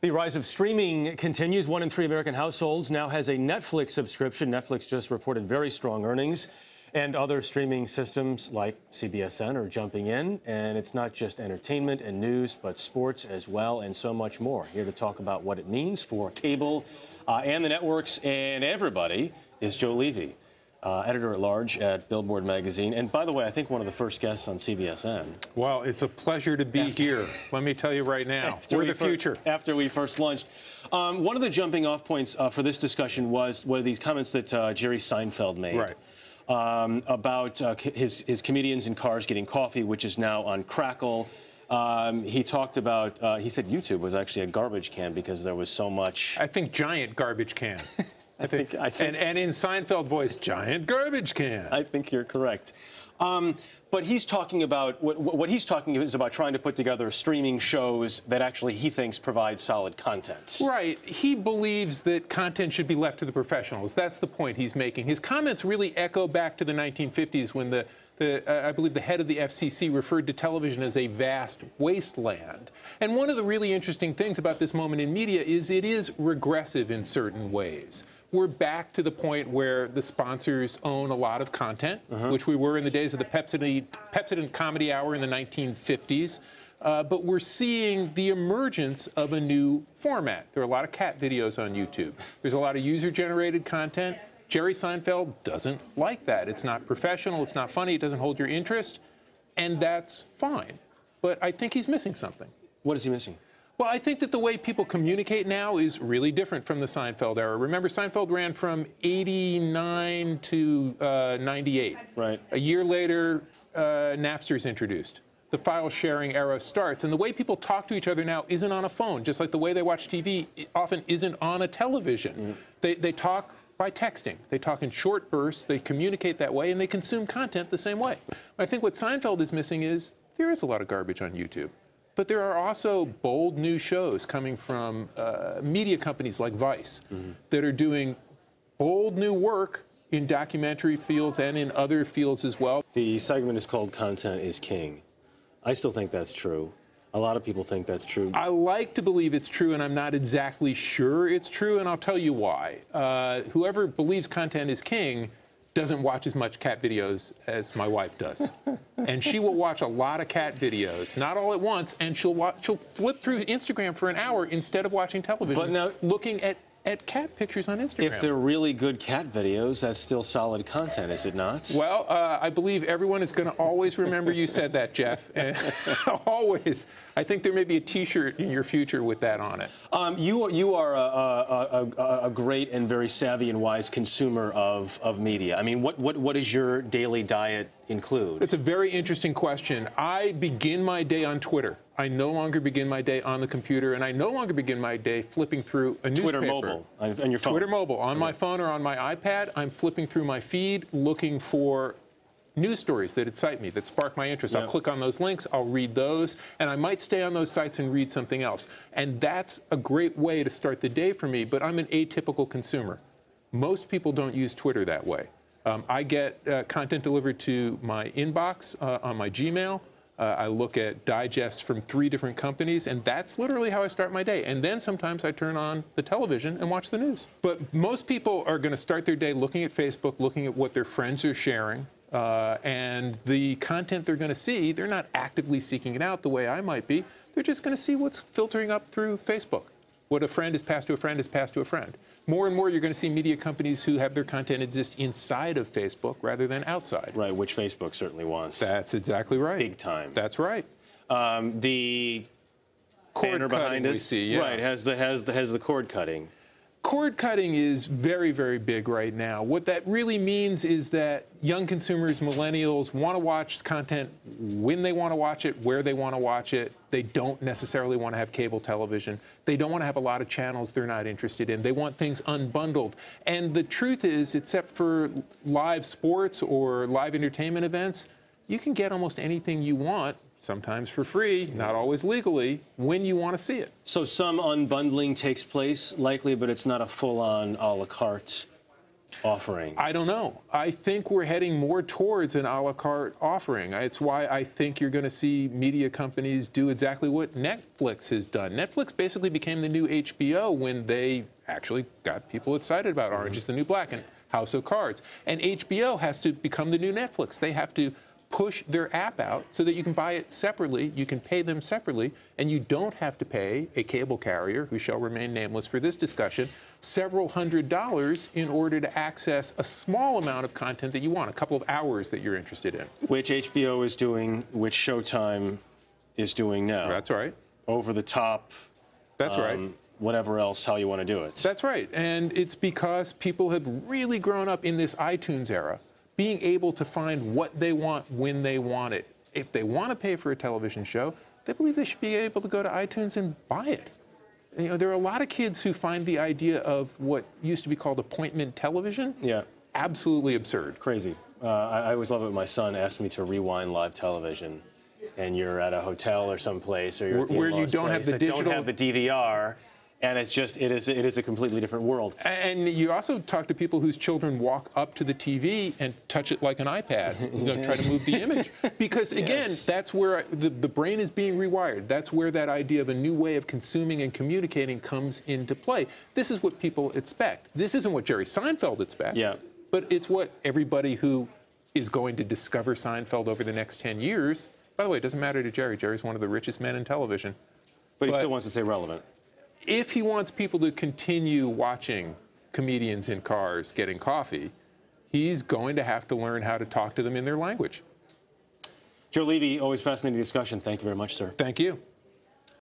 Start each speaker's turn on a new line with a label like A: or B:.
A: The rise of streaming continues. 1 in 3 American households now has a Netflix subscription. Netflix just reported very strong earnings, and other streaming systems like CBSN are jumping in. And it's not just entertainment and news, but sports as well, and so much more. Here to talk about what it means for cable and the networks and everybody is Joe Levy, editor-at-large at Billboard Magazine. And by the way, I think one of the first guests on CBSN.
B: Well, it's a pleasure to be here. Let me tell you right now, we're the future. After
A: we first launched. One of the jumping off points for this discussion were these comments that Jerry SEINFELD made.
B: Right.
A: About his comedians in cars getting coffee, which is now on Crackle. He talked about, he said YouTube was actually a garbage can because there was so much.
B: I think giant garbage can. I think and in Seinfeld voice, giant garbage can.
A: I think you're correct. But he's talking about, what he's talking is about trying to put together streaming shows that actually he thinks provide solid content.
B: Right. He believes that content should be left to the professionals. That's the point he's making. His comments really echo back to the 1950s when I believe the head of the FCC referred to television as a vast wasteland. And one of the really interesting things about this moment in media is it is regressive in certain ways. We're back to the point where the sponsors own a lot of content, which we were in the days of the Pepsodent Comedy Hour in the 1950s. But we're seeing the emergence of a new format. There are a lot of cat videos on YouTube. There's a lot of user-generated content. Jerry SEINFELD doesn't like that. It's not professional, it's not funny, it doesn't hold your interest, and that's fine. But I think he's missing something.
A: What is he missing?
B: Well, I think that the way people communicate now is really different from the SEINFELD era. Remember, SEINFELD ran from 89 to 98.
A: Right.
B: A year later, Napster's introduced. The file sharing era starts, and the way people talk to each other now isn't on a phone, just like the way they watch TV often isn't on a television. They talk by texting. They talk in short bursts, they communicate that way, and they consume content the same way. I think what SEINFELD is missing is there is a lot of garbage on YouTube. But there are also bold new shows coming from media companies like Vice that are doing bold new work in documentary fields and in other fields as well.
A: The segment is called Content is King. I still think that's true. A lot of people think that's true.
B: I like to believe it's true, and I'm not exactly sure it's true, and I'll tell you why. Whoever believes content is king doesn't watch as much cat videos as my wife does. And she will watch a lot of cat videos, not all at once, and she'll flip through Instagram for an hour instead of watching television,
A: but now,
B: looking at cat pictures on Instagram.
A: If they're really good cat videos, that's still solid content, is it not?
B: Well, I believe everyone is going to always remember you said that, Jeff. Always. I think there may be a T-shirt in your future with that on it.
A: You are a great and very savvy and wise consumer of media. I mean, what does your daily diet include?
B: It's a very interesting question. I begin my day on Twitter. I no longer begin my day on the computer, and I no longer begin my day flipping through a newspaper.
A: Twitter mobile, on your phone.
B: Twitter mobile. On my phone or on my iPad, I'm flipping through my feed, looking for news stories that excite me, that spark my interest. I'll click on those links, I'll read those, and I might stay on those sites and read something else. And that's a great way to start the day for me, but I'm an atypical consumer. Most people don't use Twitter that way. I get content delivered to my inbox on my Gmail. I look at digests from 3 different companies, and that's literally how I start my day. And then sometimes I turn on the television and watch the news. But most people are going to start their day looking at Facebook, looking at what their friends are sharing, and the content they're going to see, they're not actively seeking it out the way I might be. They're just going to see what's filtering up through Facebook. What a friend is passed to a friend is passed to a friend. More and more, you're going to see media companies who have their content exist inside of Facebook rather than outside.
A: Right, which Facebook certainly wants.
B: That's exactly right.
A: Big time.
B: That's right.
A: The cord behind us,
B: see,
A: right, has the cord cutting.
B: Cord cutting is very, very big right now. What that really means is that young consumers, millennials, want to watch content when they want to watch it, where they want to watch it. They don't necessarily want to have cable television. They don't want to have a lot of channels they're not interested in. They want things unbundled. And the truth is, except for live sports or live entertainment events, you can get almost anything you want, sometimes for free, not always legally, when you want to see it.
A: So some unbundling takes place, likely, but it's not a full-on a la carte offering?
B: I don't know. I think we're heading more towards an a la carte offering. It's why I think you're going to see media companies do exactly what Netflix has done. Netflix basically became the new HBO when they actually got people excited about Orange is the New Black and House of Cards. And HBO has to become the new Netflix. They have to push their app out so that you can buy it separately, you can pay them separately, and you don't have to pay a cable carrier, who shall remain nameless for this discussion, several $100s in order to access a small amount of content that you want, a couple of hours that you're interested in.
A: Which HBO is doing, which Showtime is doing now.
B: That's right.
A: Over the top.
B: That's right.
A: Whatever else, how you want to do it.
B: That's right. And it's because people have really grown up in this iTunes era, being able to find what they want when they want it. If they want to pay for a television show, they believe they should be able to go to iTunes and buy it. You know, there are a lot of kids who find the idea of what used to be called appointment television absolutely absurd.
A: Crazy. I always love it when my son asks me to rewind live television, and you're at a hotel or someplace, or you're at the
B: where you don't have the digital,
A: don't have the DVR. And it's just, it is a completely different world.
B: And you also talk to people whose children walk up to the TV and touch it like an iPad, try to move the image. Because again, that's where the brain is being rewired. That's where that idea of a new way of consuming and communicating comes into play. This is what people expect. This isn't what Jerry Seinfeld expects, but it's what everybody who is going to discover Seinfeld over the next 10 years, by the way, it doesn't matter to Jerry. Jerry's one of the richest men in television.
A: But he still wants to stay relevant.
B: If he wants people to continue watching comedians in cars getting coffee, he's going to have to learn how to talk to them in their language.
A: Joe Levy, always fascinating discussion. Thank you very much, sir.
B: Thank you.